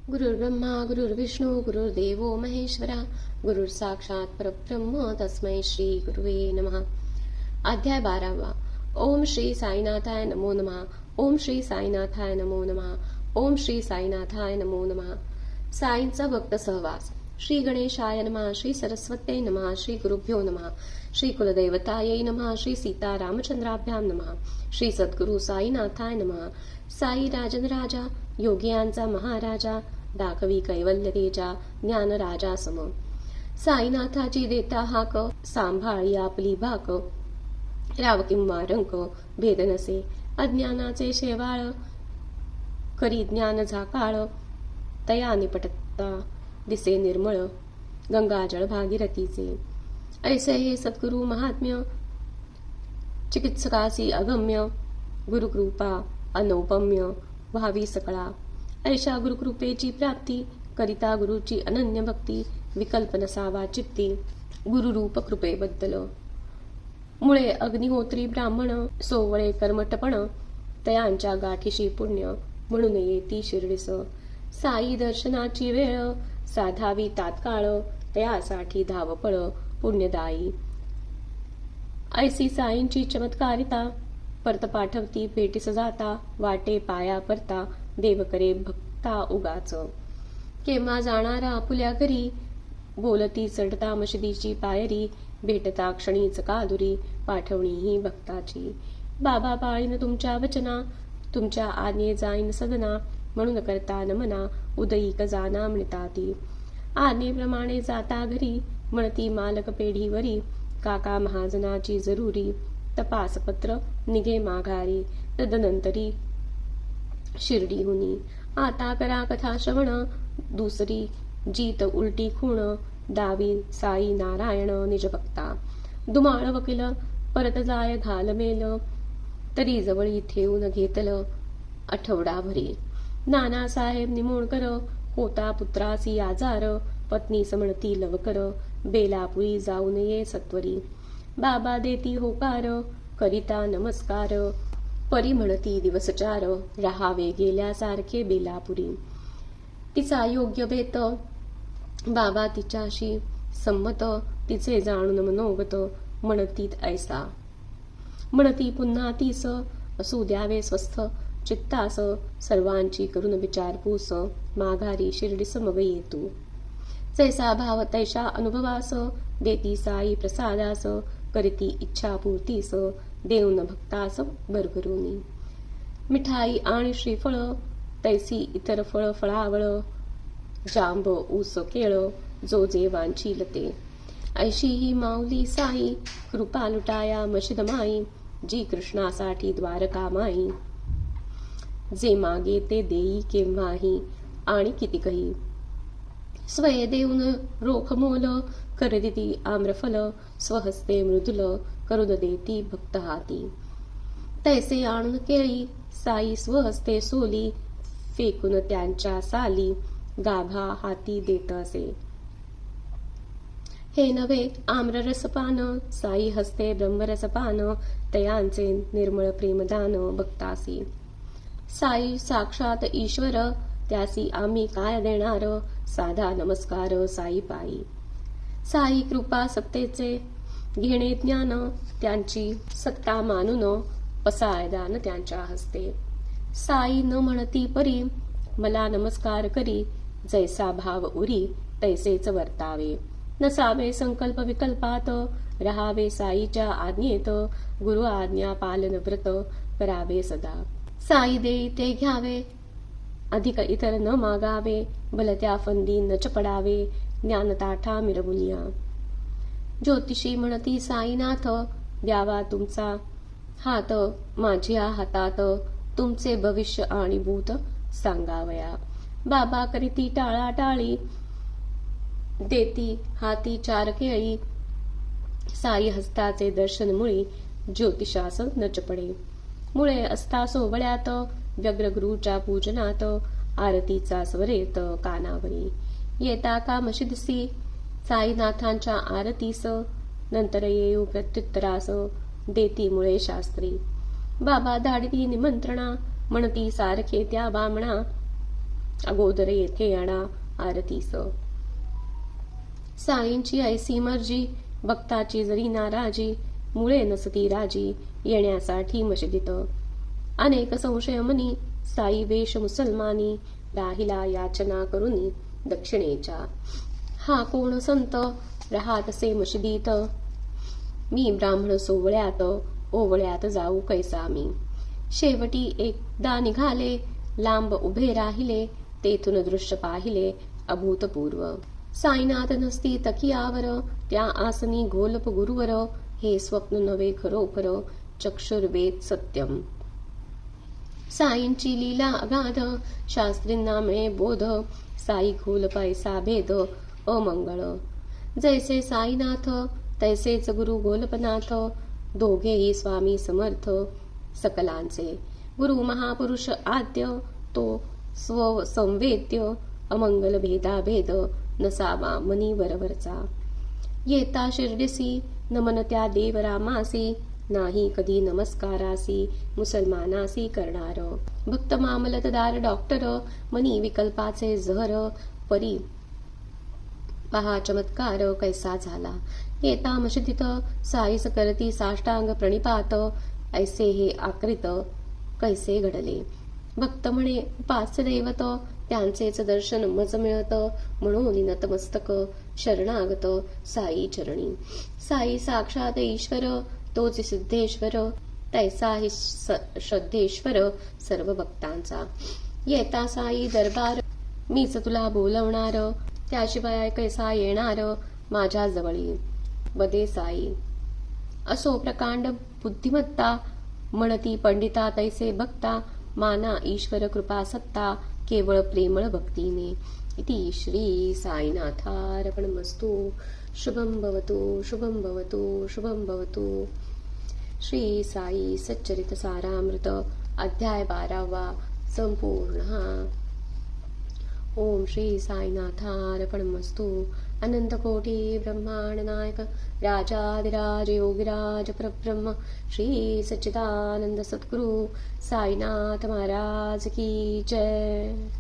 गुरुर्ब्रह्मा गुरुर्विष्णू गुरुर्देवो महेश्वरा गुरुर साक्षात परब्रह्म तस्मै श्री गुरुवे नमः. अध्याय 12. ओम श्री साईनाथाय नमो नमः. ओम श्री साईनाथाय नमो नमः. ओम श्री साईनाथाय नमो नमः. साईंचा भक्त सहवास. श्री गणेशाय नमः. श्री सरस्वत्यै नमः. श्री गुरुभ्यो नमः. श्री कुलदैवतायै नमः. श्री सीता रामचंद्राभ्याम नमः. श्री सद्गुरु साईनाथाय नमः. साई राजनराजा योगियांचा महाराजा दाखवी कैवल्य तेजा ज्ञान राजा सम. साईनाथाची देता हाक सांभाळी आपली भाक. राव किंवा रंक भेद नसे अज्ञानाचे शेवाळ. करी ज्ञान झाकाळ तया निपटता दिसे निर्मळ गंगाजळ भागीरथीचे. ऐसे हे सद्गुरु महात्म्य चिकित्सकासी अगम्य. गुरुकृपा अनौपम्य व्हावी सकळा. ऐशा गुरुकृपेची प्राप्ती करिता गुरुची अनन्य भक्ती. विकल्प नसावा चित्ती गुरुरूप कृपेबद्दल. मुळे अग्निहोत्री ब्राह्मण सोवळे कर्मटपण. तयांच्या गाठीशी पुण्य म्हणून येती शिर्डीस. साई दर्शनाची वेळ साधावी तात्काळ. तयासाठी धावपळ पुण्यदायी. ऐसी साईंची चमत्कारिता परत पाठवती भेटीस जाता. वाटे पाया परता देव करे भक्ता उगाच. केव्हा जाणारा आपुल्या घरी बोलती चढता मशिदीची पायरी. भेटता क्षणीच कादुरी पाठवणी ही भक्ताची. बाबा पाळीन तुमच्या वचना तुमच्या आज्ञे जाईन सदना. म्हणून करता नमना उदयीक जाना म्हणताती. आज्ञेप्रमाणे जाता घरी म्हणती मालक पेढीवरी. काका महाजनाची जरुरी तपासपत्र निघे माघारी. तदनंतरी शिर्डीहुनी आता करा कथा श्रवण. दुसरी जीत उलटी खूण दावी साई नारायण निज भक्ता. दुमाळ वकील परत जाय घालमेल. तरी जवळी ठेवून घेतल आठवडाभरी. नानासाहेब निमोणकर होता पुत्रासी आजार. पत्नी समणती लवकर बेलापुरी जाऊन ये सत्वरी. बाबा देती होकार करिता नमस्कार. परी म्हणती दिवसचार राहावे गेल्यासारखे बेलापुरी. तिचा योग्य बेत बाबा तिच्याशी संमत. तिचे जाणून मनोगत म्हणतीत ऐसा. म्हणती पुन्हा तीस असू द्यावे स्वस्थ चित्तास. सर्वांची करून विचारपूस माघारी शिर्डीस मग येतू. जैसा भाव तैसा अनुभवास देती साई प्रसादास. करीती इच्छा पूर्तीस देऊन भक्तास भरभरुनी. मिठाई आणि श्रीफळ तैसी इतर फळ फळावळ. जांब ऊस केळ जो जे वांछील ते. ऐशी ही माऊली साई कृपा लुटाया मशिद माई. जी कृष्णासाठी द्वारका माई. जे मागे ते देई केव्हाही आणि कितीकही. स्वये देऊन रोख मोल करदिती आम्रफल. स्वहस्ते मृदुल करून देती भक्त हाती. तैसे आणून केळी साई स्वहस्ते सोली. फेकून त्यांच्या साली गाभा हाती देत असे. हे नव्हे आम्ररसपान साई हस्ते ब्रह्मरसपान. तयांचे निर्मळ प्रेमदान भक्तासी. साई साक्षात ईश्वर त्यासी आम्ही काय देणार. साधा नमस्कार साई पायी. साई कृपा सत्तेचे घेणे ज्ञान. त्यांची सत्ता मानून पसायदान त्यांच्या हस्ते. साई न म्हणती परी मला नमस्कार करी. जैसा भाव उरी तैसेच वर्तावे. नसावे संकल्प विकल्पात. राहावे साईच्या आज्ञेत. गुरु आज्ञा पालन व्रत करावे सदा. साई देई ते घ्यावे अधिक इतर न मागावे. भलत्या फंदी न चपडावे ज्ञानताठा मिरवुनिया. ज्योतिषी म्हणती साईनाथ द्यावा तुमचा हात माझ्या हातात. तुमचे भविष्य आणि भूत सांगावया. बाबा करीती टाळाटाळी देती हाती चार केळी. साई हस्ताचे दर्शन मुळी ज्योतिषास न चपडे. मुळे असता सोवळ्यात व्यग्रगुरूच्या पूजनात. आरतीचा स्वरेत कानावरी. येता का मशिदसी साईनाथांच्या आरतीस. नंतर येऊ प्रत्युत्तरास देती मुळे शास्त्री. बाबा धाडती निमंत्रणा म्हणती सारखे त्या बामणा. अगोदर येथे आणा आरतीस. साईंची ऐसी मर्जी, भक्ताची जरी नाराजी, मुळे नसती राजी, येण्यासाठी मशिदीत. अनेक संशय मनी, साई वेश मुसलमानी, राहिला याचना करुनी दक्षिणेच्या. हा कोण संत, राहातसे मशिदीत, मी ब्राह्मण सोवळ्यात, ओवळ्यात जाऊ कैसा मी. शेवटी एकदा निघाले, लांब उभे राहिले, तेथून दृश्य पाहिले अभूतपूर्व. साईनाथ नसती तकियावर, त्या आसनी घोलप गुरुवर, हे स्वप्न नव्हे खरोखर, चक्षुर्वेद सत्यम. साईंची लीला अगाध, शास्त्रींना मिळे बोध, साई घोलप ऐसा भेद अमंगळ. जैसे साईनाथ तैसेच गुरु घोलपनाथ, दोघेही स्वामी समर्थ सकलांचे. गुरु महापुरुष आद्य, तो स्वसंवेद्य, अमंगल भेदाभेद नसावा मनी वरवरचा. येता शिर्डीसी, नमन त्या देवरामासी, नाही कधी नमस्कारासी मुसलमानासी करणार. भक्त मामलतदार डॉक्टर, मनी विकल्पाचे जहर, परी पहा चमत्कार कैसा झाला. येता मशिदीत, साईस करती साष्टांग प्रणिपात, ऐसे हे आकृत कैसे घडले. भक्त म्हणे उपास्य दैवत, त्यांचेच दर्शन मज मिळत, म्हणून नतमस्तक शरणागत साई चरणी. साई साक्षात ईश्वर, तोच सिद्धेश्वर, तैसाही श्रद्धेश्वर सर्व भक्तांचा. येता साई दरबार, मीच तुला बोलवणार, त्याशिवाय कैसा येणार माझ्या जवळी. बदे साई असो प्रकांड बुद्धिमत्ता, म्हणती पंडिता तैसे भक्ता, माना ईश्वर कृपा सत्ता, केवळ प्रेमळ भक्तीने. इति श्री साईनाथार्पणमस्तु. शुभं भवतु, शुभं भवतु, शुभं भवतु. श्री साई सच्चरित सारामृत अध्याय 12 संपूर्ण. ओम श्री साईनाथार्पणमस्तु. अनंत कोटी ब्रह्मांड नायक राजाधिराज योगिराज परब्रह्म श्री सच्चिदानंद सद्गुरु साईनाथ महाराज की जय.